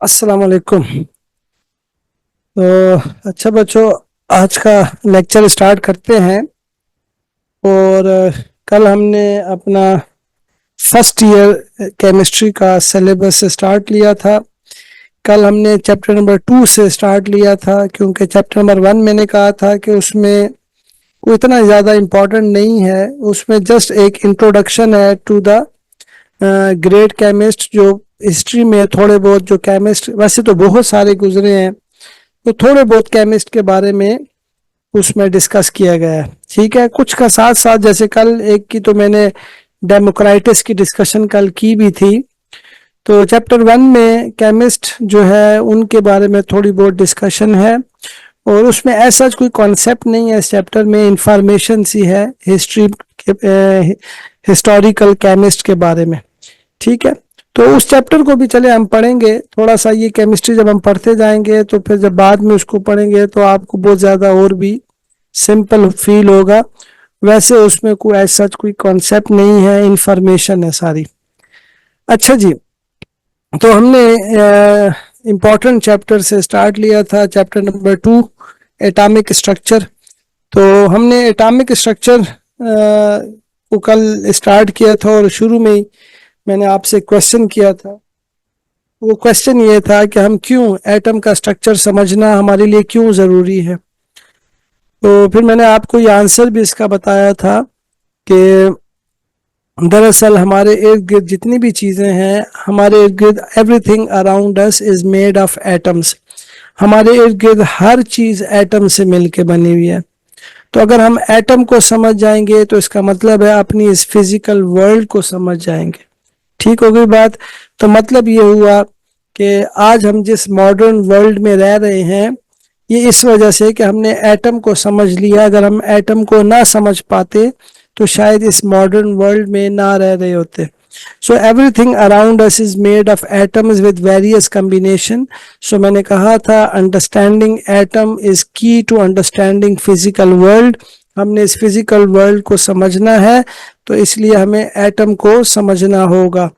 अस्सलाम वालेकुम। तो अच्छा बच्चों, आज का लेक्चर स्टार्ट करते हैं। और कल हमने अपना फर्स्ट ईयर केमिस्ट्री का सिलेबस स्टार्ट लिया था। कल हमने चैप्टर नंबर 2 से स्टार्ट लिया था, क्योंकि चैप्टर नंबर 1 मैंने कहा था कि उसमें कोई इतना ज़्यादा इम्पोर्टेंट नहीं है, उसमें जस्ट एक इंट्रोडक्शन है टू द ग्रेट केमिस्ट। जो हिस्ट्री में थोड़े बहुत जो केमिस्ट, वैसे तो बहुत सारे गुजरे हैं, तो थोड़े बहुत केमिस्ट के बारे में उसमें डिस्कस किया गया है। ठीक है, कुछ का साथ साथ, जैसे कल एक की तो मैंने डेमोक्राइटिस की डिस्कशन कल की भी थी। तो चैप्टर 1 में केमिस्ट जो है उनके बारे में थोड़ी बहुत डिस्कशन है, और उसमें ऐसा कोई कॉन्सेप्ट नहीं है। इस चैप्टर में इंफॉर्मेशन सी है हिस्ट्री के, हिस्टोरिकल केमिस्ट के बारे में। ठीक है, तो उस चैप्टर को भी चले हम पढ़ेंगे। थोड़ा सा ये केमिस्ट्री जब हम पढ़ते जाएंगे तो फिर जब बाद में उसको पढ़ेंगे तो आपको बहुत ज़्यादा और भी सिंपल फील होगा। वैसे उसमें कोई ऐसा कोई कॉन्सेप्ट नहीं है, इंफॉर्मेशन है सारी। अच्छा जी, तो हमने इम्पोर्टेंट चैप्टर से स्टार्ट लिया था, चैप्टर नंबर 2 एटॉमिक स्ट्रक्चर। तो हमने एटॉमिक स्ट्रक्चर को कल स्टार्ट किया था, और शुरू में ही मैंने आपसे क्वेश्चन किया था। वो क्वेश्चन ये था कि हम क्यों एटम का स्ट्रक्चर समझना हमारे लिए क्यों ज़रूरी है। तो फिर मैंने आपको ये आंसर भी इसका बताया था कि दरअसल हमारे इर्द गिर्द जितनी भी चीज़ें हैं, हमारे इर्द गिर्द everything around us is made of atoms. हमारे इर्द गिर्द हर चीज़ एटम से मिलके बनी हुई है। तो अगर हम एटम को समझ जाएंगे तो इसका मतलब है अपनी इस फिजिकल वर्ल्ड को समझ जाएंगे। ठीक हो गई बात। तो मतलब ये हुआ कि आज हम जिस मॉडर्न वर्ल्ड में रह रहे हैं, ये इस वजह से कि हमने एटम को समझ लिया। अगर हम एटम को ना समझ पाते तो शायद इस मॉडर्न वर्ल्ड में ना रह रहे होते। So everything around us is made of atoms with various combination. So मैंने कहा था understanding atom is key to understanding physical world. हमने इस फिजिकल वर्ल्ड को समझना है, तो इसलिए हमें एटम को समझना होगा।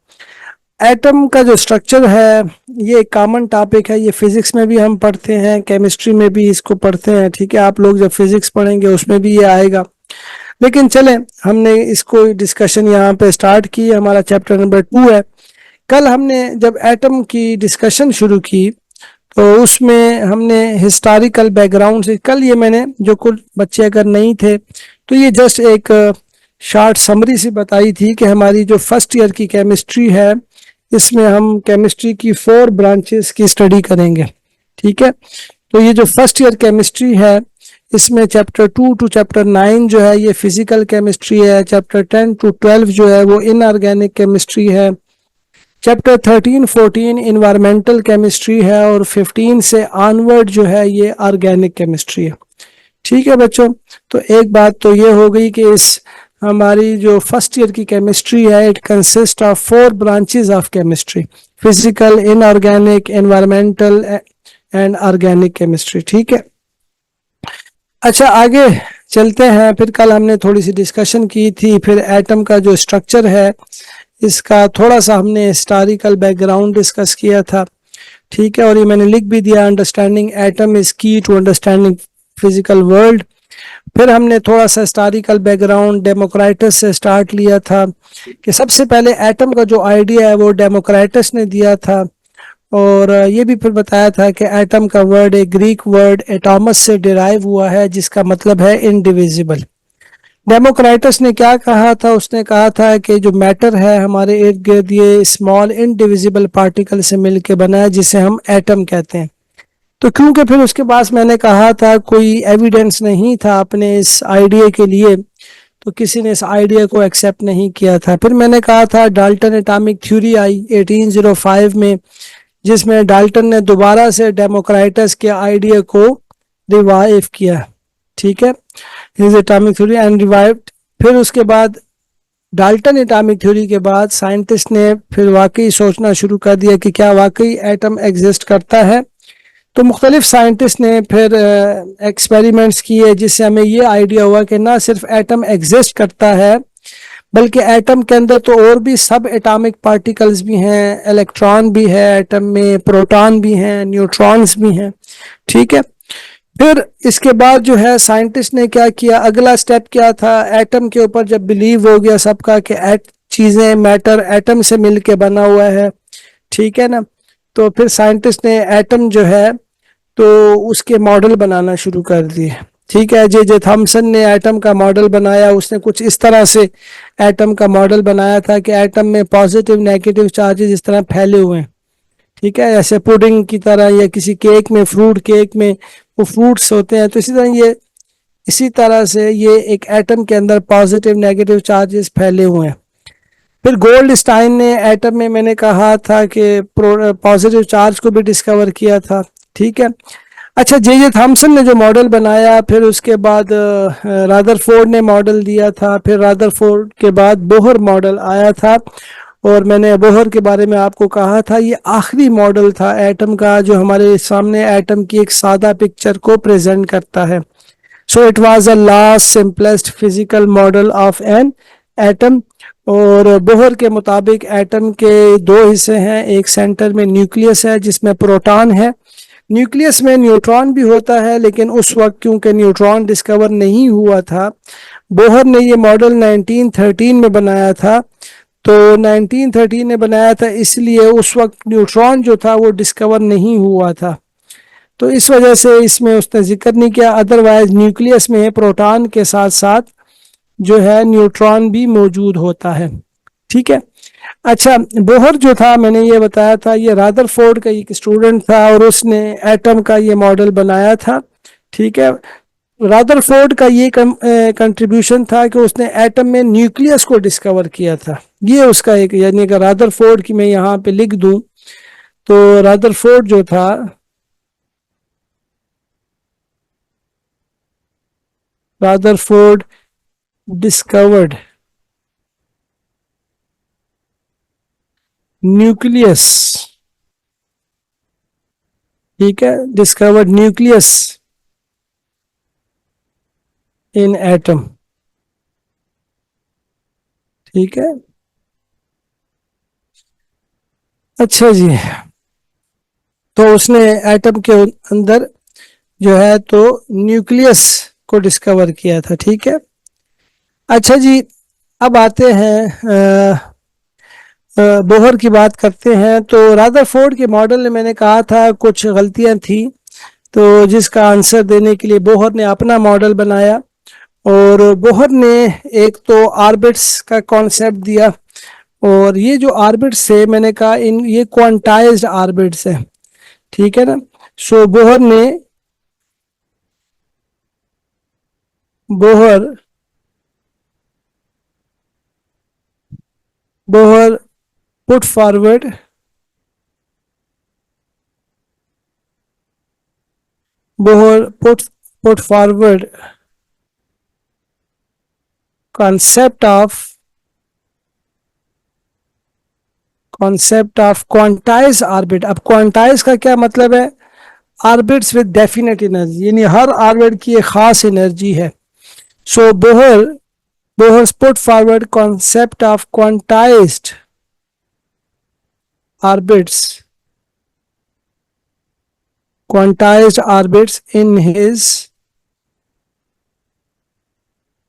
एटम का जो स्ट्रक्चर है ये एक कॉमन टॉपिक है, ये फिजिक्स में भी हम पढ़ते हैं, केमिस्ट्री में भी इसको पढ़ते हैं। ठीक है, आप लोग जब फिजिक्स पढ़ेंगे उसमें भी ये आएगा। लेकिन चलें, हमने इसको डिस्कशन यहाँ पे स्टार्ट की। हमारा चैप्टर नंबर 2 है। कल हमने जब एटम की डिस्कशन शुरू की तो उसमें हमने हिस्टोरिकल बैकग्राउंड से, कल ये मैंने, जो कुछ बच्चे अगर नहीं थे तो ये जस्ट एक शॉर्ट समरी से बताई थी कि हमारी जो फर्स्ट ईयर की केमिस्ट्री है, इसमें हम केमिस्ट्री की 4 ब्रांचेस की स्टडी करेंगे। ठीक है, तो ये जो फर्स्ट ईयर केमिस्ट्री है, इसमें चैप्टर 2 टू चैप्टर 9 जो है ये फिजिकल केमिस्ट्री है। चैप्टर 10 टू 12 जो है वो इनऑर्गेनिक केमिस्ट्री है। चैप्टर 13 14 इन्वायरमेंटल केमिस्ट्री है, और 15 से ऑनवर्ड जो है ये ऑर्गेनिक केमिस्ट्री है। ठीक है बच्चों, तो एक बात तो ये हो गई कि इस हमारी जो फर्स्ट ईयर की केमिस्ट्री है, it consist of 4 branches of chemistry: physical, inorganic, environmental and organic chemistry. ठीक है, अच्छा आगे चलते हैं। फिर कल हमने थोड़ी सी डिस्कशन की थी, फिर एटम का जो स्ट्रक्चर है इसका थोड़ा सा हमने हिस्टोरिकल बैकग्राउंड डिस्कस किया था। ठीक है, और ये मैंने लिख भी दिया, understanding atom is key to understanding physical world. फिर हमने थोड़ा सा हिस्टोरिकल बैकग्राउंड डेमोक्राइटस से स्टार्ट लिया था, कि सबसे पहले एटम का जो आइडिया है वो डेमोक्राइटस ने दिया था। और ये भी फिर बताया था कि एटम का वर्ड एक ग्रीक वर्ड एटॉमस से डिराइव हुआ है, जिसका मतलब है इनडिविजिबल। डेमोक्राइटस ने क्या कहा था? उसने कहा था कि जो मैटर है हमारे इर्द गिर्द, ये स्मॉल इनडिविजिबल पार्टिकल से मिलकर बना है, जिसे हम एटम कहते हैं। तो क्योंकि फिर उसके पास मैंने कहा था कोई एविडेंस नहीं था अपने इस आइडिया के लिए, तो किसी ने इस आइडिया को एक्सेप्ट नहीं किया था। फिर मैंने कहा था डाल्टन एटॉमिक थ्योरी आई 1805 में, जिसमें डाल्टन ने दोबारा से डेमोक्राइटस के आइडिया को रिवाइव किया। ठीक है, his atomic theory and revived. फिर उसके बाद डाल्टन एटॉमिक थ्योरी के बाद साइंटिस्ट ने फिर वाकई सोचना शुरू कर दिया कि क्या वाकई एटम एग्जिस्ट करता है। तो मुख्तलिफ साइंटिस्ट ने फिर एक्सपेरिमेंट्स किए, जिससे हमें ये आइडिया हुआ कि ना सिर्फ एटम एग्जिस्ट करता है, बल्कि एटम के अंदर तो और भी सब एटॉमिक पार्टिकल्स भी हैं, इलेक्ट्रॉन भी है एटम में, प्रोटॉन भी हैं, न्यूट्रॉन्स भी हैं। ठीक है। फिर इसके बाद जो है साइंटिस्ट ने क्या किया, अगला स्टेप क्या था, एटम के ऊपर जब बिलीव हो गया सबका कि चीजें मैटर एटम से मिलके बना हुआ है, ठीक है ना, तो फिर साइंटिस्ट ने एटम जो है तो उसके मॉडल बनाना शुरू कर दिए। ठीक है, जे जे थॉमसन ने एटम का मॉडल बनाया, उसने कुछ इस तरह से एटम का मॉडल बनाया था कि एटम में पॉजिटिव नेगेटिव चार्जेस इस तरह फैले हुए हैं। ठीक है, ऐसे पुडिंग की तरह या किसी केक में, फ्रूट केक में वो फ्रूट्स होते हैं, तो इसी तरह से ये एक एटम के अंदर पॉजिटिव नेगेटिव चार्जेस फैले हुए हैं। फिर गोल्डस्टाइन ने एटम में, मैंने कहा था कि पॉजिटिव चार्ज को भी डिस्कवर किया था। ठीक है। अच्छा, जे जे थॉमसन ने जो मॉडल बनाया, फिर उसके बाद रादरफोर्ड ने मॉडल दिया था, फिर रादरफोर्ड के बाद बोहर मॉडल आया था, और मैंने बोहर के बारे में आपको कहा था ये आखिरी मॉडल था एटम का जो हमारे सामने एटम की एक सादा पिक्चर को प्रेजेंट करता है। So it was a last simplest physical model of an atom. और बोहर के मुताबिक एटम के दो हिस्से हैं, एक सेंटर में न्यूक्लियस है जिसमें प्रोटॉन है, न्यूक्लियस में न्यूट्रॉन भी होता है, लेकिन उस वक्त क्योंकि न्यूट्रॉन डिस्कवर नहीं हुआ था, बोहर ने ये मॉडल 1913 में बनाया था। तो 1913 में बनाया था इसलिए उस वक्त न्यूट्रॉन जो था वो डिस्कवर नहीं हुआ था, तो इस वजह से इसमें उसने जिक्र नहीं किया। अदरवाइज न्यूक्लियस में प्रोटॉन के साथ साथ जो है न्यूट्रॉन भी मौजूद होता है। ठीक है। अच्छा, बोहर जो था मैंने ये बताया था, ये रादरफोर्ड का एक स्टूडेंट था और उसने एटम का ये मॉडल बनाया था। ठीक है। रादरफोर्ड का ये कंट्रीब्यूशन था कि उसने एटम में न्यूक्लियस को डिस्कवर किया था, ये उसका एक, यानी कि रादरफोर्ड की मैं यहाँ पे लिख दूं तो रादरफोर्ड जो था, रादरफोर्ड डिस्कवर्ड न्यूक्लियस। ठीक है, डिस्कवर्ड न्यूक्लियस इन एटम। ठीक है। अच्छा जी, तो उसने एटम के अंदर जो है तो न्यूक्लियस को डिस्कवर किया था। ठीक है। अच्छा जी, अब आते हैं बोहर की बात करते हैं। तो रादरफोर्ड के मॉडल में मैंने कहा था कुछ गलतियां थी, तो जिसका आंसर देने के लिए बोहर ने अपना मॉडल बनाया, और बोहर ने एक तो ऑर्बिट्स का कॉन्सेप्ट दिया, और ये जो ऑर्बिट्स है मैंने कहा इन ये क्वांटाइज्ड ऑर्बिट्स है। ठीक है ना। So Bohr Bohr put forward Bohr put forward concept of quantize orbit. अब क्वांटाइज का क्या मतलब है, ऑर्बिट्स विद डेफिनेट एनर्जी, यानी हर ऑर्बिट की एक खास एनर्जी है। So Bohr put forward concept of orbits quantized orbits in his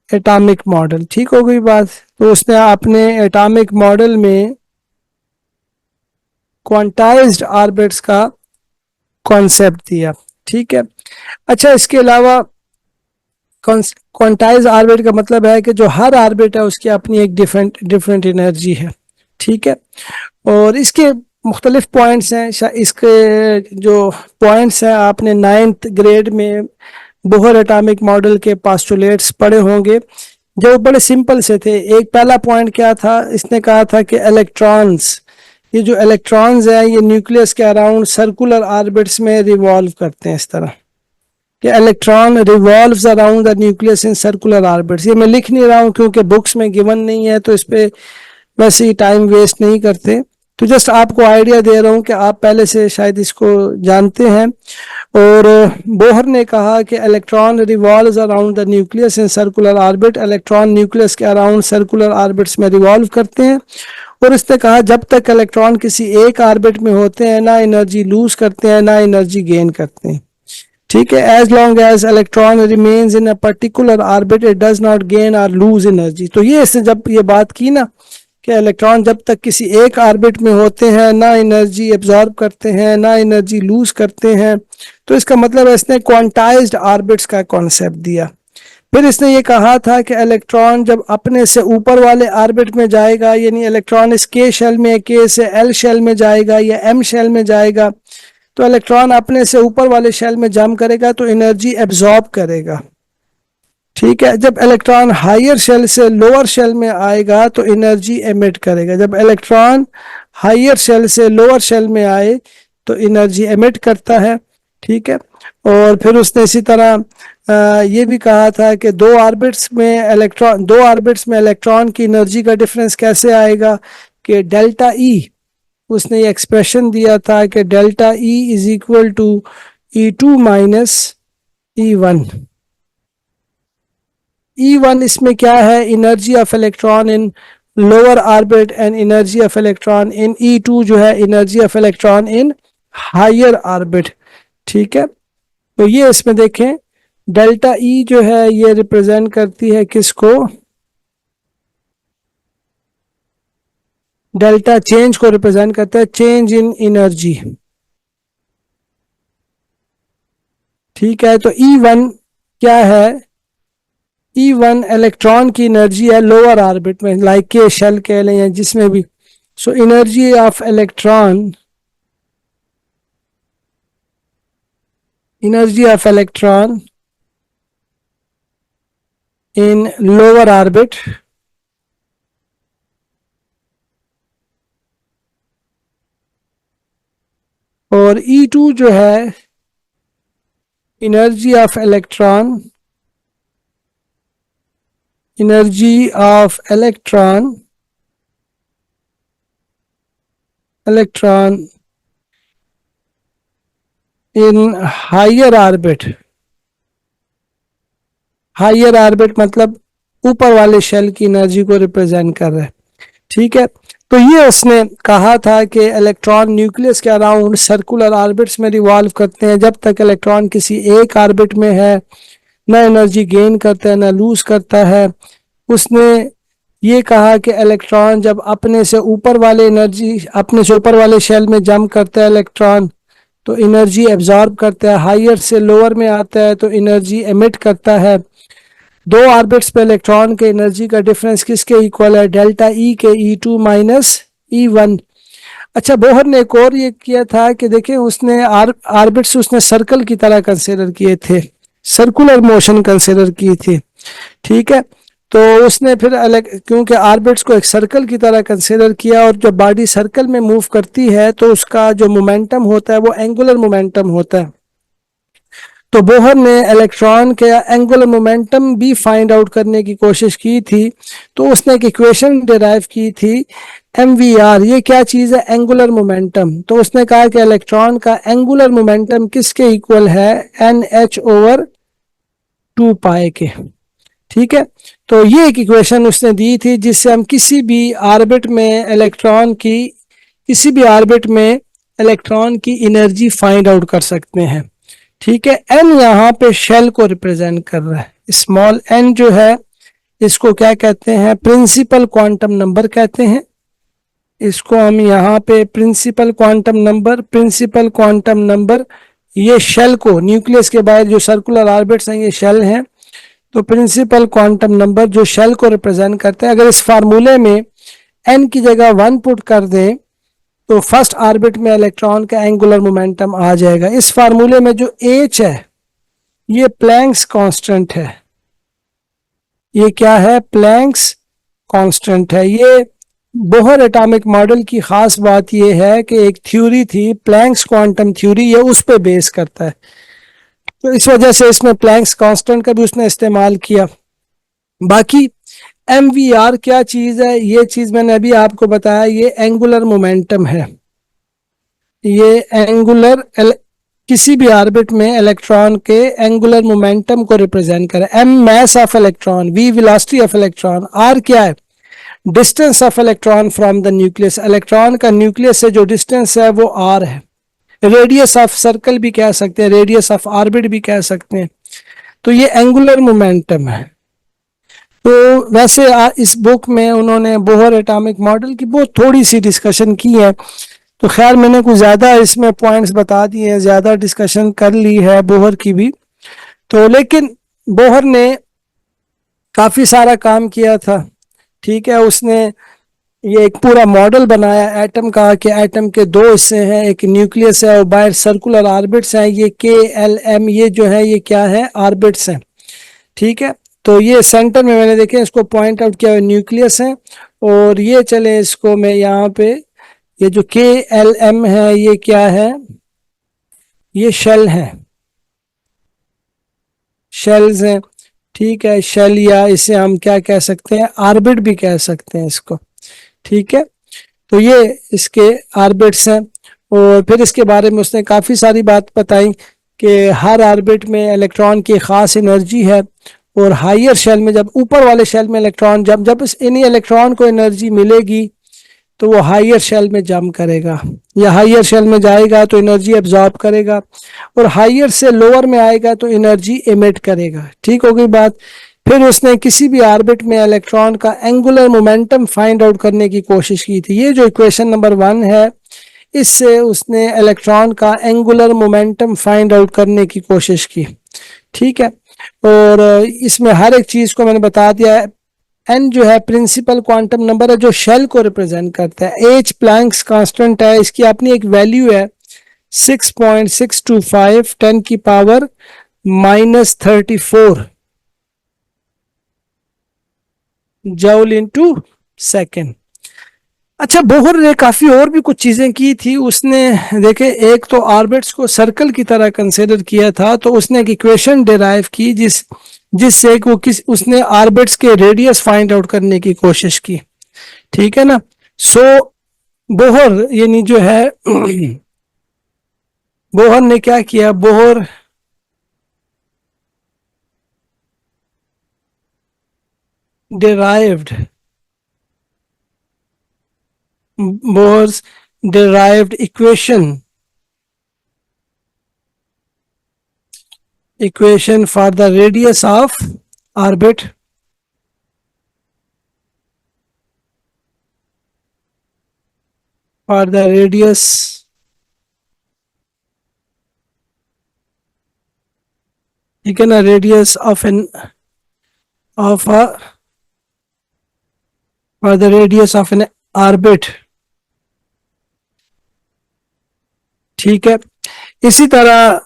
atomic model. ठीक हो गई बात। तो उसने अपने एटॉमिक मॉडल में क्वांटाइज्ड ऑर्बिट्स का कॉन्सेप्ट दिया। ठीक है। अच्छा, इसके अलावा क्वांटाइज ऑर्बिट का मतलब है कि जो हर ऑर्बिट है उसकी अपनी एक डिफरेंट डिफरेंट एनर्जी है। ठीक है। और इसके मुख्तलिफ पॉइंट्स हैं, इसके जो पॉइंट्स हैं आपने 9th ग्रेड में बोहर एटॉमिक मॉडल के पास्टुलेट्स पढ़े होंगे, जो बड़े सिंपल से थे। एक पहला पॉइंट क्या था, इसने कहा था कि इलेक्ट्रॉन्स, ये जो इलेक्ट्रॉन्स हैं ये न्यूक्लियस के अराउंड सर्कुलर ऑर्बिट्स में रिवॉल्व करते हैं। इस तरह कि electron revolves around the nucleus in circular orbits. ये मैं लिख नहीं रहा हूँ क्योंकि बुक्स में गिवन नहीं है, तो इस पे वैसे ही टाइम वेस्ट नहीं करते। तो जस्ट आपको आइडिया दे रहा हूं कि आप पहले से शायद इसको जानते हैं। और बोहर ने कहा कि electron revolves around the nucleus in circular orbit, electron nucleus के अराउंड सर्कुलर ऑर्बिट्स में रिवॉल्व करते हैं। और इसने कहा जब तक इलेक्ट्रॉन किसी एक ऑर्बिट में होते हैं ना एनर्जी लूज करते हैं ना एनर्जी गेन करते हैं। ठीक है, as long as electron remains in a particular orbit it does not gain or lose energy. तो ये इसने जब ये बात की ना कि इलेक्ट्रॉन जब तक किसी एक ऑर्बिट में होते हैं ना एनर्जी एब्जॉर्ब करते हैं ना एनर्जी लूज करते हैं, तो इसका मतलब है इसने क्वांटाइज्ड ऑर्बिट्स का कॉन्सेप्ट दिया। फिर इसने ये कहा था कि इलेक्ट्रॉन जब अपने से ऊपर वाले ऑर्बिट में जाएगा, यानी इलेक्ट्रॉन इस के शेल में, के से एल शेल में जाएगा या एम शेल में जाएगा, तो इलेक्ट्रॉन अपने से ऊपर वाले शेल में जम करेगा तो एनर्जी एब्जॉर्ब करेगा। ठीक है, जब इलेक्ट्रॉन हायर शेल से लोअर शेल में आएगा तो एनर्जी एमिट करेगा। जब इलेक्ट्रॉन हायर शेल से लोअर शेल में आए तो एनर्जी एमिट करता है। ठीक है, और फिर उसने इसी तरह ये भी कहा था कि दो ऑर्बिट्स में इलेक्ट्रॉन की एनर्जी का डिफरेंस कैसे आएगा कि डेल्टा ई, उसने ये एक्सप्रेशन दिया था कि delta E is equal to E2 minus E1। E1 इसमें क्या है, energy of electron in lower orbit and energy of electron in E2 जो है energy of electron in higher orbit. ठीक है, तो ये इसमें देखें डेल्टा ई जो है ये रिप्रेजेंट करती है किसको, डेल्टा चेंज को रिप्रेजेंट करता है, चेंज इन एनर्जी। ठीक है, तो E1 क्या है, E1 इलेक्ट्रॉन की एनर्जी है लोअर ऑर्बिट में, लाइक के शेल कह लें या जिसमें भी। So energy of electron, energy of electron in lower orbit और E2 जो है energy of electron, energy of electron in higher orbit. Higher orbit मतलब ऊपर वाले शेल की एनर्जी को रिप्रेजेंट कर रहा है। ठीक है, तो ये उसने कहा था कि इलेक्ट्रॉन न्यूक्लियस के अराउंड सर्कुलर ऑर्बिट्स में रिवॉल्व करते हैं। जब तक इलेक्ट्रॉन किसी एक ऑर्बिट में है ना एनर्जी गेन करता है ना लूज करता है। उसने ये कहा कि इलेक्ट्रॉन जब अपने से ऊपर वाले शेल में जंप करता है इलेक्ट्रॉन तो एनर्जी एब्जॉर्ब करता है, हायर से लोअर में आता है तो एनर्जी एमिट करता है। दो ऑर्बिट्स पे इलेक्ट्रॉन के एनर्जी का डिफरेंस किसके इक्वल है, डेल्टा ई के E2 माइनस E1। अच्छा, बोहर ने एक और ये किया था कि देखिए उसने ऑर्बिट्स उसने सर्कल की तरह कंसिडर किए थे, सर्कुलर मोशन कंसिडर की थी। ठीक है, तो उसने फिर क्योंकि ऑर्बिट्स को एक सर्कल की तरह कंसिडर किया और जब बॉडी सर्कल में मूव करती है तो उसका जो मोमेंटम होता है वो एंगुलर मोमेंटम होता है। तो बोहर ने इलेक्ट्रॉन के एंगुलर मोमेंटम भी फाइंड आउट करने की कोशिश की थी। तो उसने एक इक्वेशन डिराइव की थी MVR। ये क्या चीज़ है, एंगुलर मोमेंटम। तो उसने कहा कि इलेक्ट्रॉन का एंगुलर मोमेंटम किसके इक्वल है, NH/2π के। ठीक है, तो ये एक इक्वेशन उसने दी थी जिससे हम किसी भी ऑर्बिट में इलेक्ट्रॉन की एनर्जी फाइंड आउट कर सकते हैं। ठीक है, n यहाँ पे शेल को रिप्रेजेंट कर रहा है। स्मॉल n जो है इसको क्या कहते हैं, प्रिंसिपल क्वांटम नंबर कहते हैं। इसको हम यहाँ पे प्रिंसिपल क्वांटम नंबर ये शेल को, न्यूक्लियस के बाहर जो सर्कुलर ऑर्बिट्स हैं ये शेल हैं, तो प्रिंसिपल क्वांटम नंबर जो शेल को रिप्रेजेंट करते हैं। अगर इस फार्मूले में n की जगह 1 पुट कर दें तो फर्स्ट ऑर्बिट में इलेक्ट्रॉन का एंगुलर मोमेंटम आ जाएगा। इस फार्मूले में जो h है ये प्लैंक्स कांस्टेंट है। ये क्या है, प्लैंक्स कांस्टेंट है। ये बोहर एटॉमिक मॉडल की खास बात ये है कि एक थ्योरी थी प्लैंक्स क्वांटम थ्योरी, ये उस पे बेस करता है। तो इस वजह से इसमें प्लैंक्स कांस्टेंट का भी उसने इस्तेमाल किया। बाकी MVR क्या चीज है? ये चीज मैंने अभी आपको बताया, ये एंगुलर मोमेंटम है। ये एंगुलर किसी भी ऑर्बिट में इलेक्ट्रॉन के एंगुलर मोमेंटम को रिप्रेजेंट करे। M mass of electron, V velocity of electron, R क्या है? Distance of electron from the nucleus. Electron का न्यूक्लियस से जो डिस्टेंस है वो R है। रेडियस ऑफ सर्कल भी कह सकते हैं, रेडियस ऑफ ऑर्बिट भी कह सकते हैं। तो ये एंगुलर मोमेंटम है। तो वैसे इस बुक में उन्होंने बोहर एटॉमिक मॉडल की बहुत थोड़ी सी डिस्कशन की है, तो खैर मैंने कुछ ज़्यादा इसमें पॉइंट्स बता दिए हैं, ज़्यादा डिस्कशन कर ली है बोहर की भी। तो लेकिन बोहर ने काफ़ी सारा काम किया था, ठीक है। उसने ये एक पूरा मॉडल बनाया एटम का, कि एटम के दो हिस्से हैं, एक न्यूक्लियस है और बाहर सर्कुलर ऑर्बिट्स हैं। ये KLM ये जो है ये क्या है? ऑर्बिट्स हैं, ठीक है। तो ये सेंटर में मैंने देखे इसको पॉइंट आउट किया, न्यूक्लियस है। और ये चले इसको मैं यहाँ पे, ये जो KLM है ये क्या है? ये शेल है, शेल्स हैं, ठीक है। शेल, या इसे हम क्या कह सकते हैं? ऑर्बिट भी कह सकते हैं इसको, ठीक है। तो ये इसके ऑर्बिट्स हैं। और फिर इसके बारे में उसने काफ़ी सारी बात बताई कि हर ऑर्बिट में इलेक्ट्रॉन की खास एनर्जी है, और हायर शेल में, जब ऊपर वाले शेल में इलेक्ट्रॉन, जब इन्हीं इलेक्ट्रॉन को एनर्जी मिलेगी तो वो हायर शेल में जंप करेगा, या हायर शेल में जाएगा तो एनर्जी एब्जॉर्ब करेगा, और हायर से लोअर में आएगा तो एनर्जी एमिट करेगा, ठीक हो गई बात। फिर उसने किसी भी ऑर्बिट में इलेक्ट्रॉन का एंगुलर मोमेंटम फाइंड आउट करने की कोशिश की थी। ये जो इक्वेशन नंबर 1 है, इससे उसने इलेक्ट्रॉन का एंगुलर मोमेंटम फाइंड आउट करने की कोशिश की, ठीक है। और इसमें हर एक चीज को मैंने बता दिया है। एन जो है प्रिंसिपल क्वांटम नंबर है जो शेल को रिप्रेजेंट करता है। एच प्लैंक्स कांस्टेंट है, इसकी अपनी एक वैल्यू है 6.625 10 की पावर -34 जूल इनटू सेकेंड। अच्छा, बोहर ने काफी और भी कुछ चीजें की थी। उसने देखे, एक तो ऑर्बिट्स को सर्कल की तरह कंसिडर किया था, तो उसने एक इक्वेशन डिराइव की जिससे वो उसने ऑर्बिट्स के रेडियस फाइंड आउट करने की कोशिश की, ठीक है ना। सो बोहर यानी जो है बोहर ने क्या किया? Bohr derived Bohr's derived equation for the radius of orbit for the radius taken a radius of an of a for the radius of an orbit, ठीक है। इसी तरह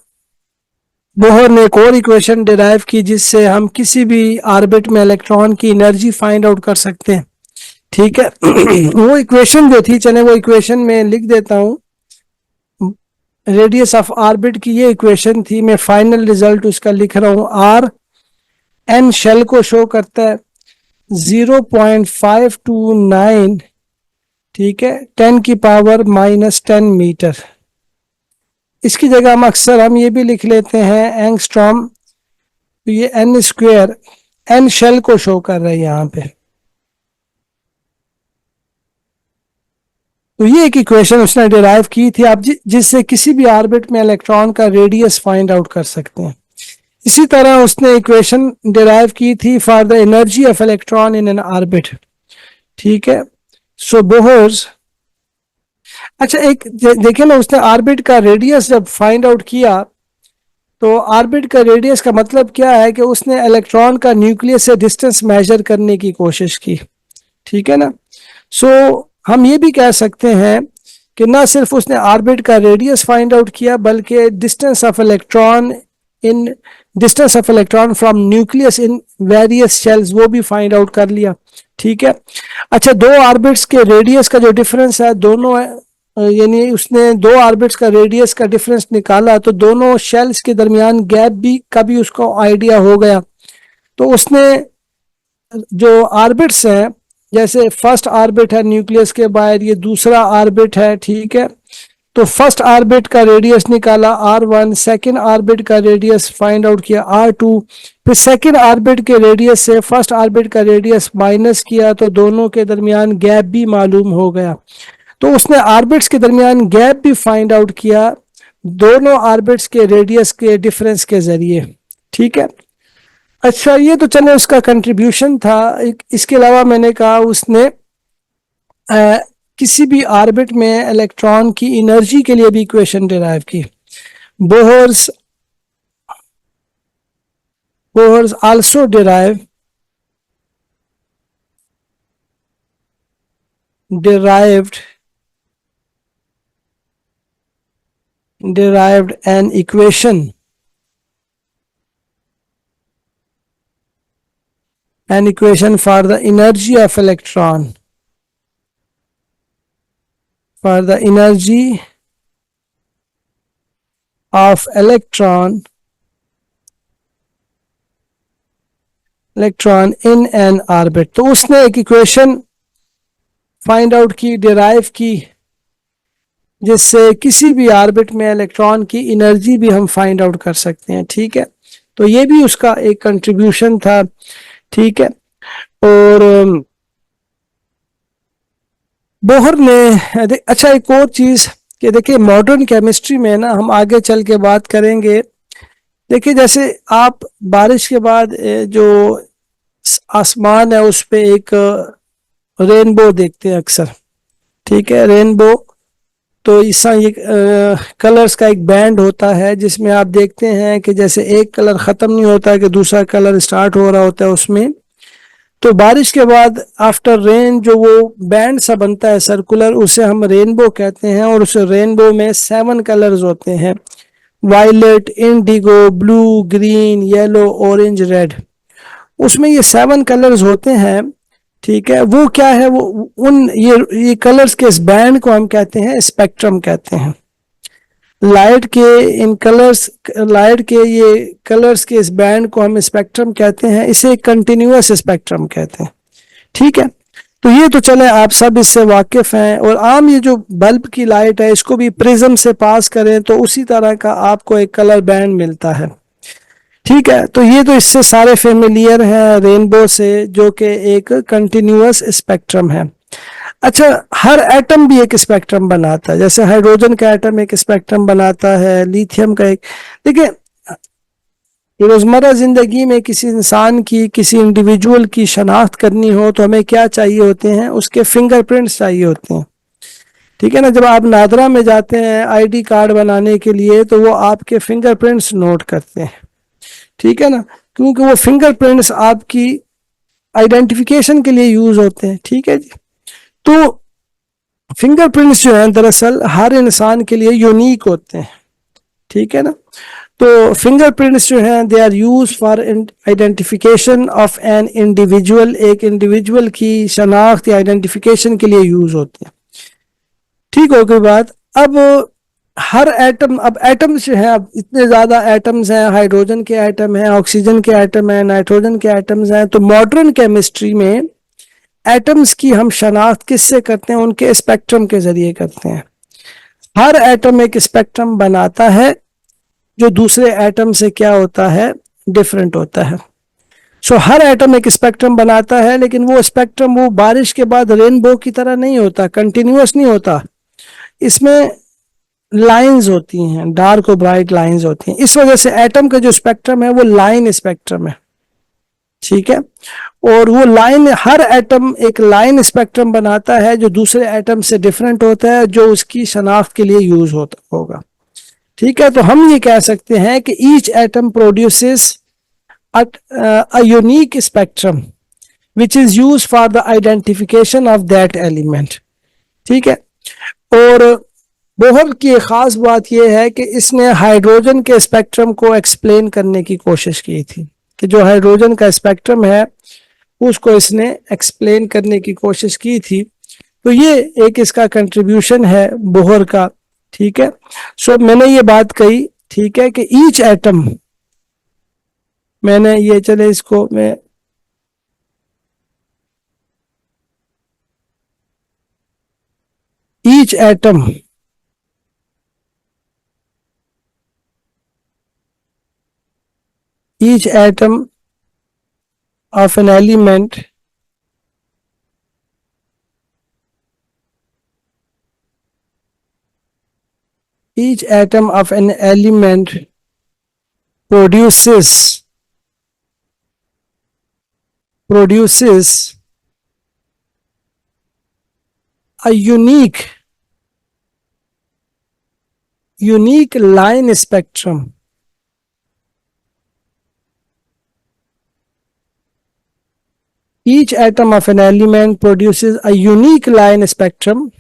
बोहर ने एक और इक्वेशन डिराइव की जिससे हम किसी भी ऑर्बिट में इलेक्ट्रॉन की एनर्जी फाइंड आउट कर सकते हैं, ठीक है। वो इक्वेशन जो थी, चले वो इक्वेशन में लिख देता हूं। रेडियस ऑफ ऑर्बिट की ये इक्वेशन थी, मैं फाइनल रिजल्ट उसका लिख रहा हूं। आर एन शेल को शो करता है 0.529, ठीक है, 10 की पावर -10 मीटर। इसकी जगह हम ये भी लिख लेते हैं एंगस्ट्रॉम। तो ये n स्क्वायर, n शेल को शो कर रहा है यहां पे। तो ये एक इक्वेशन उसने डिराइव की थी, आप जिससे किसी भी ऑर्बिट में इलेक्ट्रॉन का रेडियस फाइंड आउट कर सकते हैं। इसी तरह उसने इक्वेशन डिराइव की थी for the energy of electron in an orbit, ठीक है। सो बोहर्स, अच्छा एक देखिए ना, उसने ऑर्बिट का रेडियस जब फाइंड आउट किया, तो ऑर्बिट का रेडियस का मतलब क्या है कि उसने इलेक्ट्रॉन का न्यूक्लियस से डिस्टेंस मेजर करने की कोशिश की, ठीक है ना। सो हम ये भी कह सकते हैं कि ना सिर्फ उसने ऑर्बिट का रेडियस फाइंड आउट किया, बल्कि distance of electron from nucleus in various shells वो भी फाइंड आउट कर लिया, ठीक है। अच्छा, दो ऑर्बिट्स के रेडियस का जो डिफरेंस है, दोनों यानी उसने दो ऑर्बिट्स का रेडियस का डिफरेंस निकाला, तो दोनों शेल्स के दरमियान गैप भी का भी उसको आइडिया हो गया। तो उसने जो ऑर्बिट्स हैं, जैसे फर्स्ट ऑर्बिट है न्यूक्लियस के बाहर, ये दूसरा ऑर्बिट है, ठीक है। तो फर्स्ट ऑर्बिट का रेडियस निकाला r1, सेकंड ऑर्बिट का रेडियस फाइंड आउट किया r2, फिर सेकंड ऑर्बिट के रेडियस से फर्स्ट ऑर्बिट का रेडियस माइनस किया, तो दोनों के दरमियान गैप भी मालूम हो गया। तो उसने ऑर्बिट्स के दरमियान गैप भी फाइंड आउट किया दोनों ऑर्बिट्स के रेडियस के डिफरेंस के जरिए, ठीक है। अच्छा, ये तो चले उसका कंट्रीब्यूशन था। इसके अलावा मैंने कहा उसने किसी भी ऑर्बिट में इलेक्ट्रॉन की एनर्जी के लिए भी इक्वेशन डिराइव की। Bohr's also derived an equation for the energy of electron, for the energy of electron in an orbit। तो उसने एक इक्वेशन फाइंड आउट की, डिराइव की, जिससे किसी भी ऑर्बिट में इलेक्ट्रॉन की एनर्जी भी हम फाइंड आउट कर सकते हैं, ठीक है। तो ये भी उसका एक कंट्रीब्यूशन था, ठीक है। और बोहर ने अच्छा एक और चीज कि देखिए मॉडर्न केमिस्ट्री में ना, हम आगे चल के बात करेंगे। देखिए जैसे आप बारिश के बाद जो आसमान है उस पे एक रेनबो देखते हैं अक्सर, ठीक है। रेनबो तो इसका ये कलर्स का एक बैंड होता है, जिसमें आप देखते हैं कि जैसे एक कलर खत्म नहीं होता है कि दूसरा कलर स्टार्ट हो रहा होता है उसमें। तो बारिश के बाद आफ्टर रेन जो वो बैंड सा बनता है सर्कुलर, उसे हम रेनबो कहते हैं। और उस रेनबो में 7 कलर्स होते हैं, violet, indigo, blue, green, yellow, orange, red. उसमें ये 7 कलर्स होते हैं, ठीक है। वो क्या है, वो उन ये कलर्स के इस बैंड को हम कहते हैं स्पेक्ट्रम कहते हैं। लाइट के ये कलर्स के इस बैंड को हम स्पेक्ट्रम कहते हैं। इसे कंटिन्यूअस स्पेक्ट्रम कहते हैं, ठीक है। तो ये तो चले आप सब इससे वाकिफ हैं। और आम ये जो बल्ब की लाइट है, इसको भी प्रिज्म से पास करें तो उसी तरह का आपको एक कलर बैंड मिलता है, ठीक है। तो ये तो इससे सारे फेमिलियर हैं रेनबो से, जो कि एक कंटिन्यूअस स्पेक्ट्रम है। अच्छा, हर एटम भी एक स्पेक्ट्रम बनाता है, जैसे हाइड्रोजन का एटम एक स्पेक्ट्रम बनाता है, लिथियम का एक। देखिए रोजमर्रा जिंदगी में किसी इंसान की, किसी इंडिविजुअल की शनाख्त करनी हो तो हमें क्या चाहिए होते हैं, उसके फिंगरप्रिंट्स चाहिए होते हैं, ठीक है ना। जब आप नादरा में जाते हैं आईडी कार्ड बनाने के लिए, तो वो आपके फिंगरप्रिंट्स नोट करते हैं, ठीक है ना, क्योंकि वो फिंगरप्रिंट्स आपकी आइडेंटिफिकेशन के लिए यूज होते हैं, ठीक है जी। तो फिंगरप्रिंट्स जो हैं दरअसल हर इंसान के लिए यूनिक होते हैं, ठीक है ना। तो फिंगरप्रिंट्स जो हैं they are used for identification of an individual. एक इंडिविजुअल की शनाख्त या आइडेंटिफिकेशन के लिए यूज होते हैं, ठीक हो गई बात। अब हर एटम, अब एटम्स जो हैं, अब इतने ज्यादा एटम्स हैं, हाइड्रोजन के एटम हैं, ऑक्सीजन के एटम हैं, नाइट्रोजन के एटम्स हैं। तो मॉडर्न केमिस्ट्री में एटम्स की हम शनाख्त किससे करते हैं, उनके स्पेक्ट्रम के जरिए करते हैं। हर एटम एक स्पेक्ट्रम बनाता है जो दूसरे एटम से क्या होता है, डिफरेंट होता है। सो हर एटम एक स्पेक्ट्रम बनाता है, लेकिन वो स्पेक्ट्रम वो बारिश के बाद रेनबो की तरह नहीं होता, कंटिन्यूअस नहीं होता। इसमें लाइंस होती हैं, डार्क और ब्राइट लाइंस होती हैं। इस वजह से एटम का जो स्पेक्ट्रम है वो लाइन स्पेक्ट्रम है, ठीक है। और वो लाइन, हर एटम एक लाइन स्पेक्ट्रम बनाता है जो दूसरे एटम से डिफरेंट होता है, जो उसकी शनाख्त के लिए यूज होता होगा, ठीक है। तो हम ये कह सकते हैं कि each atom produces a unique spectrum which is use for the identification of that element, ठीक है। और बोहर की एक खास बात यह है कि इसने हाइड्रोजन के स्पेक्ट्रम को एक्सप्लेन करने की कोशिश की थी, कि जो हाइड्रोजन का स्पेक्ट्रम है उसको इसने एक्सप्लेन करने की कोशिश की थी। तो ये एक इसका कंट्रीब्यूशन है बोहर का, ठीक है। सो मैंने ये बात कही, ठीक है, कि ईच एटम, मैंने ये चले इसको मैं each atom of an element produces a unique line spectrum. Each atom of an element produces a unique line spectrum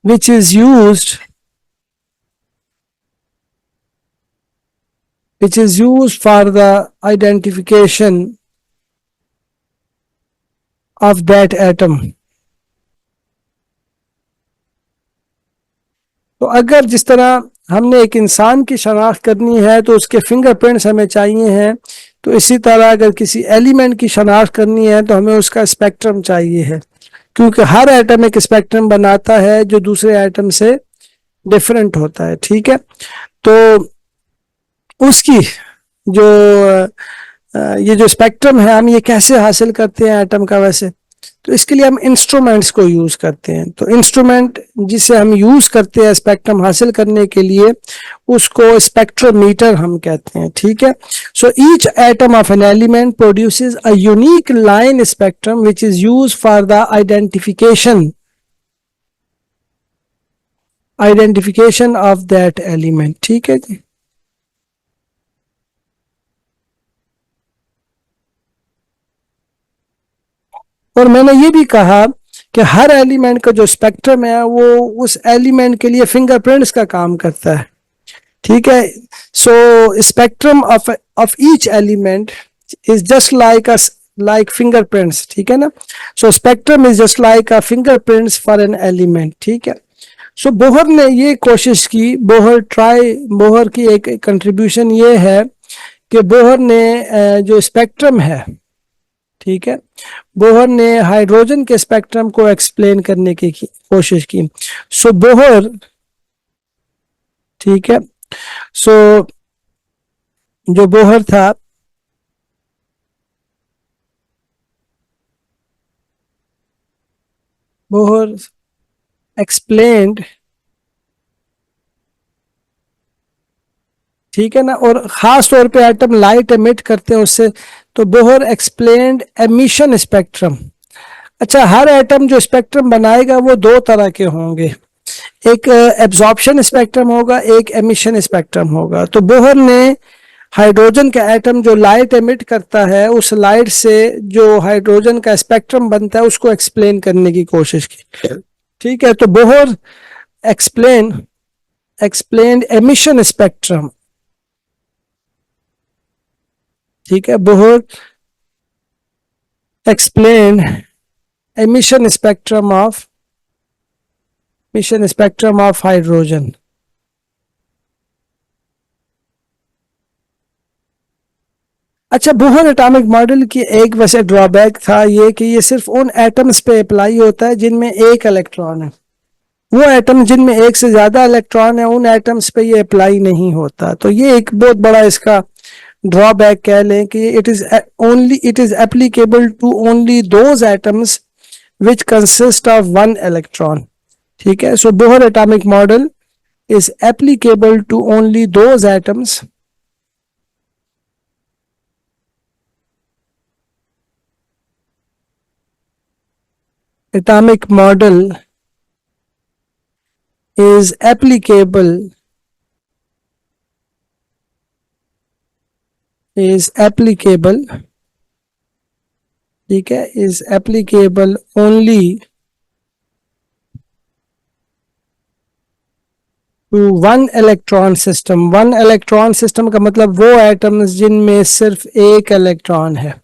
which is used for the identification of that atom. तो अगर जिस तरह हमने एक इंसान की शनाख्त करनी है तो उसके फिंगरप्रिंट्स हमें चाहिए हैं, तो इसी तरह अगर किसी एलिमेंट की शनाख्त करनी है तो हमें उसका स्पेक्ट्रम चाहिए है, क्योंकि हर एटम एक स्पेक्ट्रम बनाता है जो दूसरे एटम से डिफरेंट होता है। ठीक है, तो उसकी जो ये जो स्पेक्ट्रम है हम ये कैसे हासिल करते हैं एटम का, वैसे तो इसके लिए हम इंस्ट्रूमेंट्स को यूज करते हैं। तो इंस्ट्रूमेंट जिसे हम यूज करते हैं स्पेक्ट्रम हासिल करने के लिए उसको स्पेक्ट्रोमीटर हम कहते हैं। ठीक है, so each atom of an element produces a unique line spectrum which is used for the identification of that element. ठीक है जी, और मैंने ये भी कहा कि हर एलिमेंट का जो स्पेक्ट्रम है वो उस एलिमेंट के लिए फिंगरप्रिंट्स का काम करता है। ठीक है, so spectrum of each element is just like fingerprints. ठीक है ना, so spectrum is just like a fingerprints for an element. ठीक है, सो बोहर ने ये कोशिश की, बोहर की एक कंट्रीब्यूशन ये है कि बोहर ने जो स्पेक्ट्रम है, ठीक है, बोहर ने हाइड्रोजन के स्पेक्ट्रम को एक्सप्लेन करने की कोशिश की। सो बोहर, ठीक है, सो जो बोहर था बोहर एक्सप्लेन्ड, ठीक है ना, और खास तौर पे एटम लाइट एमिट करते हैं उससे, तो बोहर एक्सप्लेन्ड एमिशन स्पेक्ट्रम। अच्छा, हर एटम जो स्पेक्ट्रम बनाएगा वो दो तरह के होंगे, एक एब्जॉर्प्शन स्पेक्ट्रम होगा, एक एमिशन स्पेक्ट्रम होगा। तो बोहर ने हाइड्रोजन का एटम जो लाइट एमिट करता है उस लाइट से जो हाइड्रोजन का स्पेक्ट्रम बनता है उसको एक्सप्लेन करने की कोशिश की। ठीक है, तो बोहर एक्सप्लेन्ड एमिशन स्पेक्ट्रम। ठीक है, Bohr explain emission spectrum of hydrogen. अच्छा, बोहर एटॉमिक मॉडल की एक वैसे ड्रॉबैक था ये कि ये सिर्फ उन एटम्स पे अप्लाई होता है जिनमें एक इलेक्ट्रॉन है। वो एटम जिनमें एक से ज्यादा इलेक्ट्रॉन है उन एटम्स पे ये अप्लाई नहीं होता। तो ये एक बहुत बड़ा इसका ड्रॉबैक कह लें कि it is applicable to only those atoms which consist of one electron। ठीक है, so Bohr atomic model is applicable to only those atoms atomic model is applicable ठीक है, is applicable only to one electron system। One electron system का मतलब वो atoms जिनमें सिर्फ एक इलेक्ट्रॉन है।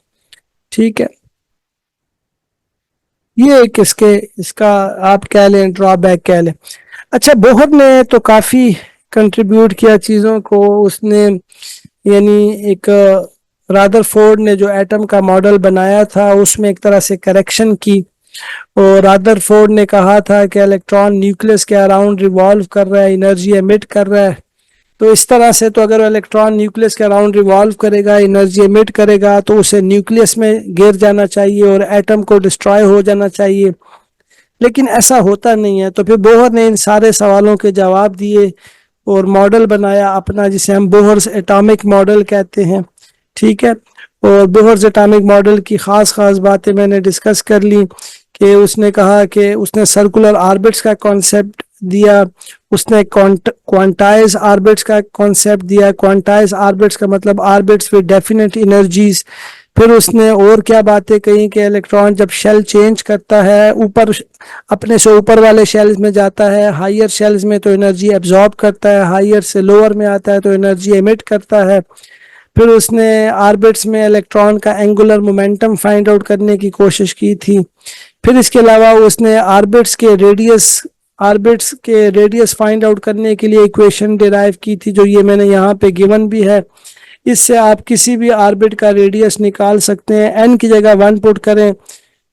ठीक है, ये एक इसका आप कह लें ड्रॉबैक कह लें। अच्छा, बोहर ने तो काफी कंट्रीब्यूट किया चीजों को, उसने यानी एक रादरफोर्ड ने जो एटम का मॉडल बनाया था उसमें एक तरह से करेक्शन की, और रदरफोर्ड ने कहा था कि इलेक्ट्रॉन न्यूक्लियस के अराउंड रिवॉल्व कर रहा है, एनर्जी एमिट कर रहा है। तो इस तरह से तो अगर इलेक्ट्रॉन न्यूक्लियस के अराउंड रिवॉल्व करेगा, एनर्जी एमिट करेगा, तो उसे न्यूक्लियस में गिर जाना चाहिए और एटम को डिस्ट्रॉय हो जाना चाहिए। लेकिन ऐसा होता नहीं है। तो फिर बोहर ने इन सारे सवालों के जवाब दिए और मॉडल बनाया अपना, जिसे हम बोहर्स एटॉमिक मॉडल कहते हैं। ठीक है। और बोहर्स एटॉमिक मॉडल की खास खास बातें मैंने डिस्कस कर ली कि उसने कहा कि उसने सर्कुलर ऑर्बिट्स का कॉन्सेप्ट दिया, उसने क्वांटाइज ऑर्बिट्स का कॉन्सेप्ट दिया। क्वांटाइज ऑर्बिट्स का मतलब ऑर्बिट्स विद डेफिनेट एनर्जीज। फिर उसने और क्या बातें कही कि इलेक्ट्रॉन जब शेल चेंज करता है, ऊपर अपने से ऊपर वाले शेल्स में जाता है, हायर शेल्स में तो एनर्जी एब्जॉर्ब करता है, हायर से लोअर में आता है तो एनर्जी एमिट करता है। फिर उसने ऑर्बिट्स में इलेक्ट्रॉन का एंगुलर मोमेंटम फाइंड आउट करने की कोशिश की थी। फिर इसके अलावा उसने ऑर्बिट्स के रेडियस फाइंड आउट करने के लिए इक्वेशन डिराइव की थी, जो ये मैंने यहाँ पे गिवन भी है। इससे आप किसी भी ऑर्बिट का रेडियस निकाल सकते हैं। एन की जगह 1 पुट करें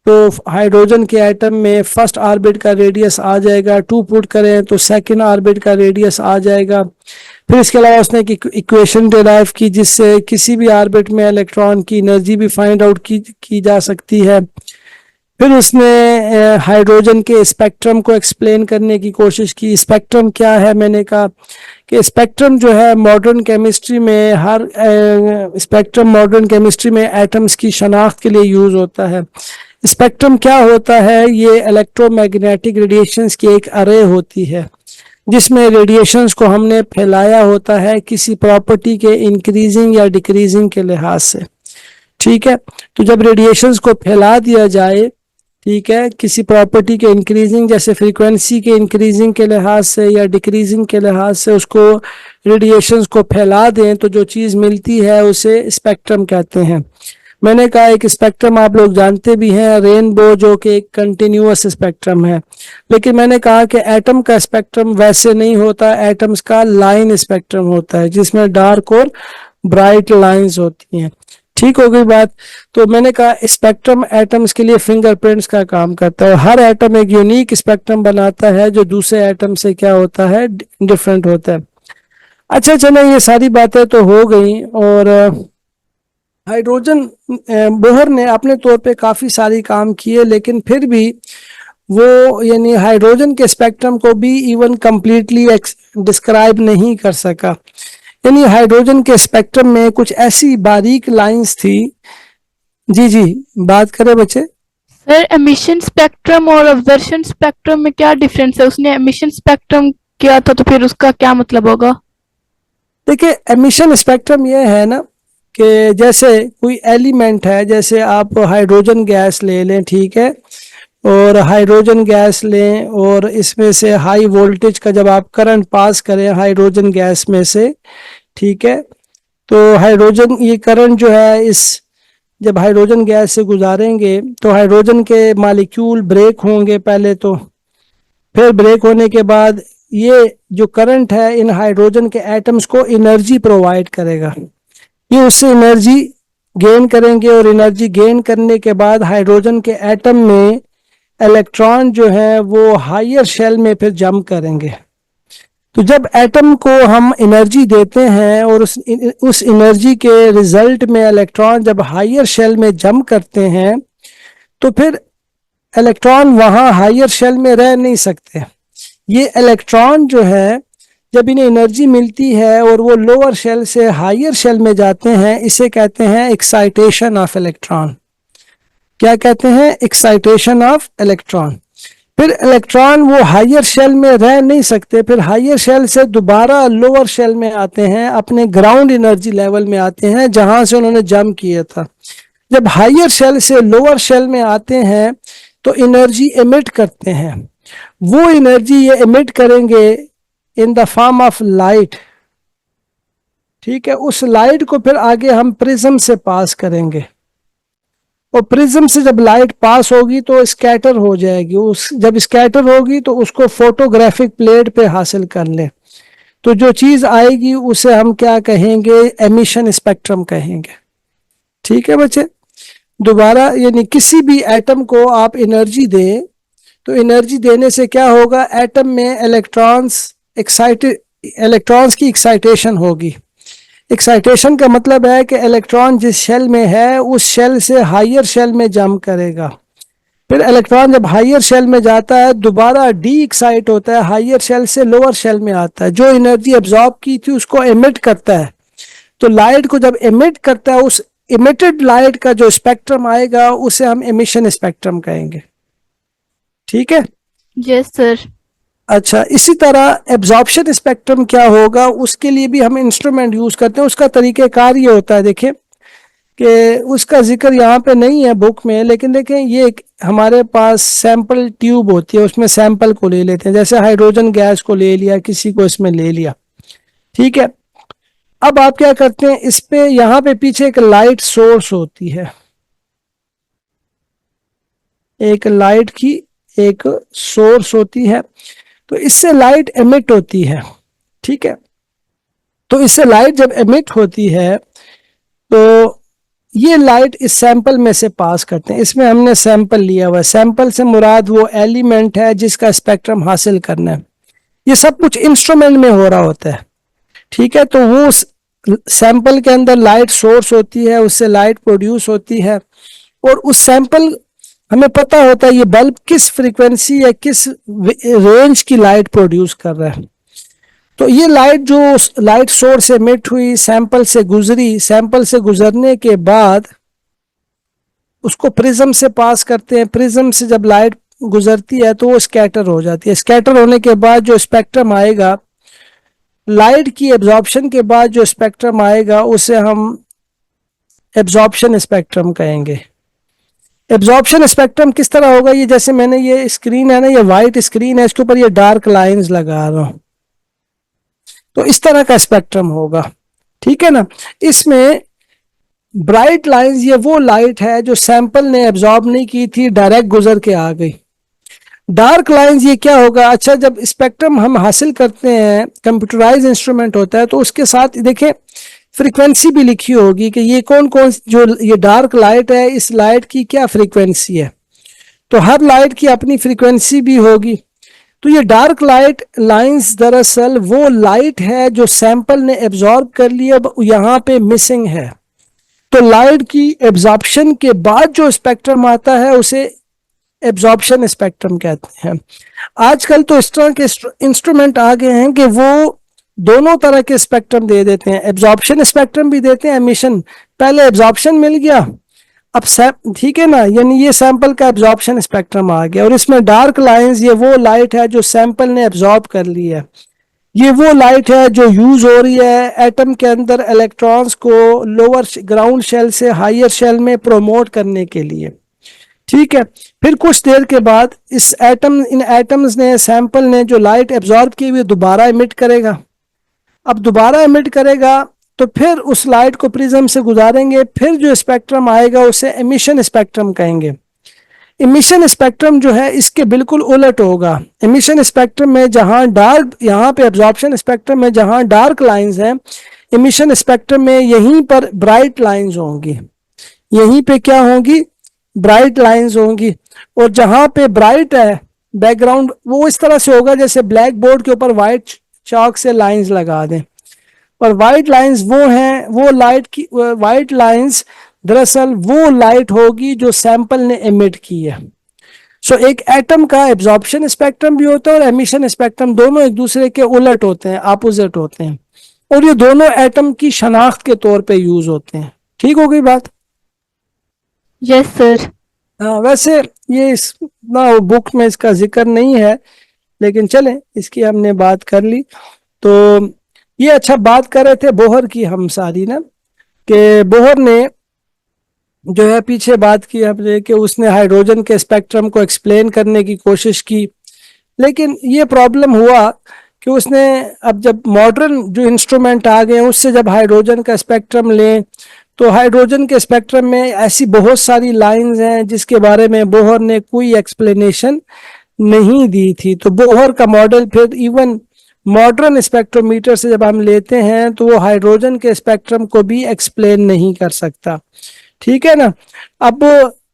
तो हाइड्रोजन के एटम में फर्स्ट ऑर्बिट का रेडियस आ जाएगा, 2 पुट करें तो सेकंड ऑर्बिट का रेडियस आ जाएगा। फिर इसके अलावा उसने एक इक्वेशन डिराइव की जिससे किसी भी ऑर्बिट में इलेक्ट्रॉन की एनर्जी भी फाइंड आउट की जा सकती है। फिर उसने हाइड्रोजन के स्पेक्ट्रम को एक्सप्लेन करने की कोशिश की। स्पेक्ट्रम क्या है? मैंने कहा कि स्पेक्ट्रम जो है मॉडर्न केमिस्ट्री में मॉडर्न केमिस्ट्री में एटम्स की शनाख्त के लिए यूज होता है। स्पेक्ट्रम क्या होता है? ये इलेक्ट्रोमैग्नेटिक रेडिएशंस की एक अरे होती है जिसमें रेडिएशंस को हमने फैलाया होता है किसी प्रॉपर्टी के इंक्रीजिंग या डिक्रीजिंग के लिहाज से। ठीक है। तो जब रेडिएशंस को फैला दिया जाए, ठीक है, किसी प्रॉपर्टी के इंक्रीजिंग जैसे फ्रीक्वेंसी के इंक्रीजिंग के लिहाज से या डिक्रीजिंग के लिहाज से उसको रेडिएशंस को फैला दें तो जो चीज़ मिलती है उसे स्पेक्ट्रम कहते हैं। मैंने कहा एक स्पेक्ट्रम आप लोग जानते भी हैं, रेनबो, जो कि एक कंटिन्यूअस स्पेक्ट्रम है। लेकिन मैंने कहा कि एटम का स्पेक्ट्रम वैसे नहीं होता, एटम्स का लाइन स्पेक्ट्रम होता है जिसमें डार्क और ब्राइट लाइंस होती हैं। ठीक हो गई बात। तो मैंने कहा स्पेक्ट्रम एटम्स के लिए फिंगरप्रिंट्स का काम करता है। हर एटम एक यूनिक स्पेक्ट्रम बनाता है जो दूसरे एटम से क्या होता है, डिफरेंट होता है। अच्छा चलो, ये सारी बातें तो हो गई। और हाइड्रोजन बोहर ने अपने तौर पे काफ़ी सारी काम किए, लेकिन फिर भी वो यानी हाइड्रोजन के स्पेक्ट्रम को भी इवन कंप्लीटली डिस्क्राइब नहीं कर सका। यानी हाइड्रोजन के स्पेक्ट्रम में कुछ ऐसी बारीक लाइंस थी। जी जी, बात करें बच्चे। सर, एमिशन स्पेक्ट्रम और अब्जर्शन स्पेक्ट्रम में क्या डिफरेंस है? उसने एमिशन स्पेक्ट्रम किया था तो फिर उसका क्या मतलब होगा? देखिए, एमिशन स्पेक्ट्रम ये है ना कि जैसे कोई एलिमेंट है, जैसे आप हाइड्रोजन गैस ले लें, ठीक है, और हाइड्रोजन गैस लें और इसमें से हाई वोल्टेज का जब आप करंट पास करें हाइड्रोजन गैस में से, ठीक है, तो हाइड्रोजन ये करंट जो है जब हाइड्रोजन गैस से गुजारेंगे तो हाइड्रोजन के मालिक्यूल ब्रेक होंगे पहले तो, फिर ब्रेक होने के बाद ये जो करंट है इन हाइड्रोजन के एटम्स को एनर्जी प्रोवाइड करेगा। ये उससे एनर्जी गेन करेंगे और एनर्जी गेन करने के बाद हाइड्रोजन के एटम में इलेक्ट्रॉन जो है वो हायर शेल में फिर जंप करेंगे। तो जब एटम को हम एनर्जी देते हैं और उस एनर्जी के रिजल्ट में इलेक्ट्रॉन जब हायर शेल में जंप करते हैं तो फिर इलेक्ट्रॉन वहां हायर शेल में रह नहीं सकते। ये इलेक्ट्रॉन जो है जब इन्हें एनर्जी मिलती है और वो लोअर शेल से हायर शेल में जाते हैं, इसे कहते हैं एक्साइटेशन ऑफ इलेक्ट्रॉन। क्या कहते हैं? Excitation of electron. फिर इलेक्ट्रॉन वो हायर शेल में रह नहीं सकते, फिर हायर शेल से दोबारा लोअर शेल में आते हैं, अपने ग्राउंड एनर्जी लेवल में आते हैं जहां से उन्होंने जंप किया था। जब हायर शेल से लोअर शेल में आते हैं तो एनर्जी एमिट करते हैं। वो एनर्जी ये एमिट करेंगे in the form of light. ठीक है, उस लाइट को फिर आगे हम प्रिज्म से पास करेंगे और प्रिज्म से जब लाइट पास होगी तो स्कैटर हो जाएगी। जब स्कैटर होगी तो उसको फोटोग्राफिक प्लेट पे हासिल कर ले, तो जो चीज आएगी उसे हम क्या कहेंगे? एमिशन स्पेक्ट्रम कहेंगे। ठीक है बच्चे। दोबारा यानी किसी भी एटम को आप एनर्जी दें तो एनर्जी देने से क्या होगा, एटम में इलेक्ट्रॉन्स की एक्साइटेशन होगी। एक्साइटेशन का मतलब है कि इलेक्ट्रॉन जिस शेल में है उस शेल से हायर शेल में जंप करेगा, फिर इलेक्ट्रॉन जब हायर शेल में जाता है दोबारा डी एक्साइट होता है, हायर शेल से लोअर शेल में आता है, जो एनर्जी एब्जॉर्ब की थी उसको एमिट करता है। तो लाइट को जब एमिट करता है उस इमिटेड लाइट का जो स्पेक्ट्रम आएगा उसे हम एमिशन स्पेक्ट्रम कहेंगे। ठीक है? Yes sir. अच्छा, इसी तरह एब्जॉर्प्शन स्पेक्ट्रम क्या होगा, उसके लिए भी हम इंस्ट्रूमेंट यूज करते हैं। उसका तरीक़ेकार ये होता है, देखिए कि उसका जिक्र यहाँ पे नहीं है बुक में, लेकिन देखें ये हमारे पास सैंपल ट्यूब होती है, उसमें सैंपल को ले लेते हैं, जैसे हाइड्रोजन गैस को ले लिया, किसी को इसमें ले लिया। ठीक है, अब आप क्या करते हैं, इस पे यहाँ पे पीछे एक लाइट सोर्स होती है, एक लाइट की एक सोर्स होती है, तो इससे लाइट एमिट होती है। ठीक है, तो इससे लाइट जब एमिट होती है तो ये लाइट इस सैंपल में से पास करते हैं। इसमें हमने सैंपल लिया हुआ है, सैंपल से मुराद वो एलिमेंट है जिसका स्पेक्ट्रम हासिल करना है। ये सब कुछ इंस्ट्रूमेंट में हो रहा होता है। ठीक है, तो वो सैंपल के अंदर लाइट सोर्स होती है, उससे लाइट प्रोड्यूस होती है, और उस सैंपल हमें पता होता है ये बल्ब किस फ्रीक्वेंसी या किस रेंज की लाइट प्रोड्यूस कर रहा है। तो ये लाइट जो लाइट सोर्स से एमिट हुई, सैंपल से गुजरी, सैंपल से गुजरने के बाद उसको प्रिज्म से पास करते हैं। प्रिज्म से जब लाइट गुजरती है तो वो स्कैटर हो जाती है। स्कैटर होने के बाद जो स्पेक्ट्रम आएगा, लाइट की एब्जॉर्प्शन के बाद जो स्पेक्ट्रम आएगा उसे हम एब्जॉर्प्शन स्पेक्ट्रम कहेंगे। एब्जॉर्प्शन स्पेक्ट्रम किस तरह होगा, ये जैसे मैंने ये स्क्रीन है ना, ये वाइट स्क्रीन है, इसके ऊपर ये डार्क लाइंस लगा रहा हूं, तो इस तरह का स्पेक्ट्रम होगा। ठीक है ना, इसमें ब्राइट लाइंस ये वो लाइट है जो सैंपल ने एब्जॉर्ब नहीं की थी, डायरेक्ट गुजर के आ गई। डार्क लाइंस ये क्या होगा, अच्छा जब स्पेक्ट्रम हम हासिल करते हैं, कंप्यूटराइज इंस्ट्रूमेंट होता है, तो उसके साथ देखें फ्रीक्वेंसी भी लिखी होगी कि ये कौन कौन जो ये डार्क लाइट है, इस लाइट की क्या फ्रीक्वेंसी है। तो हर लाइट की अपनी फ्रीक्वेंसी भी होगी। तो ये डार्क लाइट लाइंस दरअसल वो लाइट है जो सैंपल ने एब्जॉर्ब कर लिया, यहाँ पे मिसिंग है। तो लाइट की एब्जॉर्प्शन के बाद जो स्पेक्ट्रम आता है उसे एब्जॉर्प्शन स्पेक्ट्रम कहते हैं। आजकल तो इस तरह के इंस्ट्रूमेंट आ गए हैं कि वो दोनों तरह के स्पेक्ट्रम दे देते हैं, एब्जॉर्प्शन स्पेक्ट्रम भी देते हैं, एमिशन। पहले एब्जॉर्प्शन मिल गया, अब ठीक है ना, यानी ये सैंपल का एब्जॉर्प्शन स्पेक्ट्रम आ गया, और इसमें डार्क लाइंस ये वो लाइट है जो सैंपल ने एब्जॉर्ब कर ली है। ये वो लाइट है जो यूज हो रही है एटम के अंदर इलेक्ट्रॉन्स को लोअर ग्राउंड शेल से हायर शेल में प्रोमोट करने के लिए। ठीक है, फिर कुछ देर के बाद इन एटम्स ने, सैंपल ने जो लाइट एब्जॉर्ब की हुई दोबारा इमिट करेगा। अब दोबारा इमिट करेगा तो फिर उस लाइट को प्रिज्म से गुजारेंगे, फिर जो स्पेक्ट्रम आएगा उसे एमिशन स्पेक्ट्रम कहेंगे। एमिशन स्पेक्ट्रम जो है इसके बिल्कुल उलट होगा। एमिशन स्पेक्ट्रम में जहां डार्क, यहाँ पे एब्जॉर्प्शन स्पेक्ट्रम में जहां डार्क लाइंस हैं, एमिशन स्पेक्ट्रम में यहीं पर ब्राइट लाइंस होंगी। यहीं पे क्या होंगी, ब्राइट लाइंस होंगी। और जहां पे ब्राइट है बैकग्राउंड, वो इस तरह से होगा जैसे ब्लैक बोर्ड के ऊपर व्हाइट चॉक से लाइंस लगा दें। और व्हाइट लाइंस वो हैं, वो लाइट की व्हाइट लाइंस दरअसल वो लाइट होगी जो सैंपल ने एमिट की है। सो एक एटम का एब्जॉर्प्शन स्पेक्ट्रम भी होता है और एमिशन स्पेक्ट्रम, दोनों एक दूसरे के उलट होते हैं, अपोजिट होते हैं, और ये दोनों एटम की शनाख्त के तौर पे यूज होते हैं। ठीक हो गई बात? Yes sir. वैसे ये ना बुक में इसका जिक्र नहीं है, लेकिन चले इसकी हमने बात कर ली। तो ये अच्छा बात कर रहे थे बोहर की हम सारी ना, कि बोहर ने जो है पीछे बात की हमने कि उसने हाइड्रोजन के स्पेक्ट्रम को एक्सप्लेन करने की कोशिश की, लेकिन ये प्रॉब्लम हुआ कि उसने, अब जब मॉडर्न जो इंस्ट्रूमेंट आ गए उससे जब हाइड्रोजन का स्पेक्ट्रम लें तो हाइड्रोजन के स्पेक्ट्रम में ऐसी बहुत सारी लाइंस हैं जिसके बारे में बोहर ने कोई एक्सप्लेनेशन नहीं दी थी। तो बोहर का मॉडल फिर इवन मॉडर्न स्पेक्ट्रोमीटर से जब हम लेते हैं तो वो हाइड्रोजन के स्पेक्ट्रम को भी एक्सप्लेन नहीं कर सकता। ठीक है ना। अब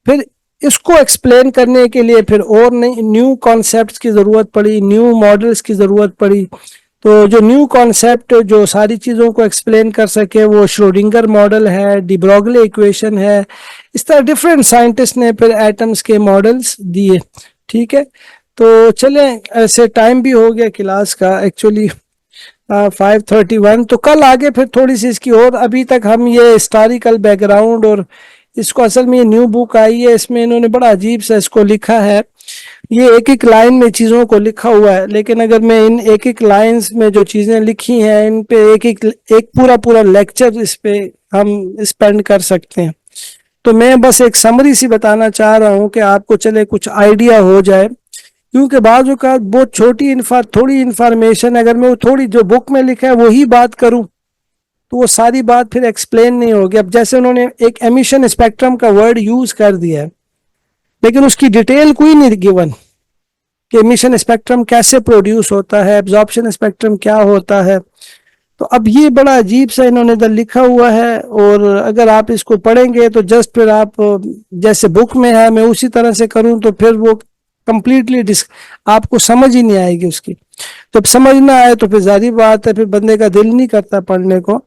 फिर इसको एक्सप्लेन करने के लिए फिर और नई न्यू कॉन्सेप्ट्स की ज़रूरत पड़ी, न्यू मॉडल्स की ज़रूरत पड़ी। तो जो न्यू कॉन्सेप्ट जो सारी चीज़ों को एक्सप्लेन कर सके वो श्रोडिंगर मॉडल है, डी ब्रोगली इक्वेशन है। इस तरह डिफरेंट साइंटिस्ट ने फिर एटम्स के मॉडल्स दिए। ठीक है, तो चलें, ऐसे टाइम भी हो गया क्लास का एक्चुअली 5:31। तो कल आगे फिर थोड़ी सी इसकी, और अभी तक हम ये हिस्टोरिकल बैकग्राउंड, और इसको असल में ये न्यू बुक आई है, इसमें इन्होंने बड़ा अजीब सा इसको लिखा है। ये एक एक लाइन में चीज़ों को लिखा हुआ है, लेकिन अगर मैं इन एक एक लाइंस में जो चीज़ें लिखी हैं इन पे एक पूरा पूरा लेक्चर इस पे हम स्पेंड कर सकते हैं। तो मैं बस एक समरी सी बताना चाह रहा हूँ कि आपको चले कुछ आइडिया हो जाए, क्योंकि बाजू का बहुत छोटी थोड़ी इन्फॉर्मेशन, अगर मैं वो थोड़ी जो बुक में लिखा है वही बात करूं तो वो सारी बात फिर एक्सप्लेन नहीं होगी। अब जैसे उन्होंने एक एमिशन स्पेक्ट्रम का वर्ड यूज कर दिया है, लेकिन उसकी डिटेल कोई नहीं गिवन कि एमिशन स्पेक्ट्रम कैसे प्रोड्यूस होता है, एब्जॉर्प्शन स्पेक्ट्रम क्या होता है। तो अब ये बड़ा अजीब सा इन्होंने इधर लिखा हुआ है, और अगर आप इसको पढ़ेंगे तो जस्ट फिर आप जैसे बुक में है मैं उसी तरह से करूं तो फिर वो कंप्लीटली आपको समझ ही नहीं आएगी उसकी। तो अब समझ ना आए तो फिर जारी बात है, फिर बंदे का दिल नहीं करता पढ़ने को।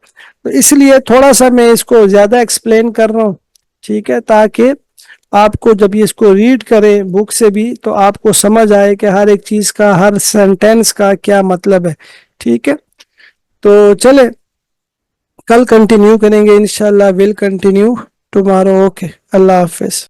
तो इसलिए थोड़ा सा मैं इसको ज्यादा एक्सप्लेन कर रहा हूँ, ठीक है, ताकि आपको जब ये इसको रीड करें बुक से भी तो आपको समझ आए कि हर एक चीज का, हर सेंटेंस का क्या मतलब है। ठीक है, तो चले कल कंटिन्यू करेंगे इंशाल्लाह, will continue tomorrow. Okay, Allah Hafiz.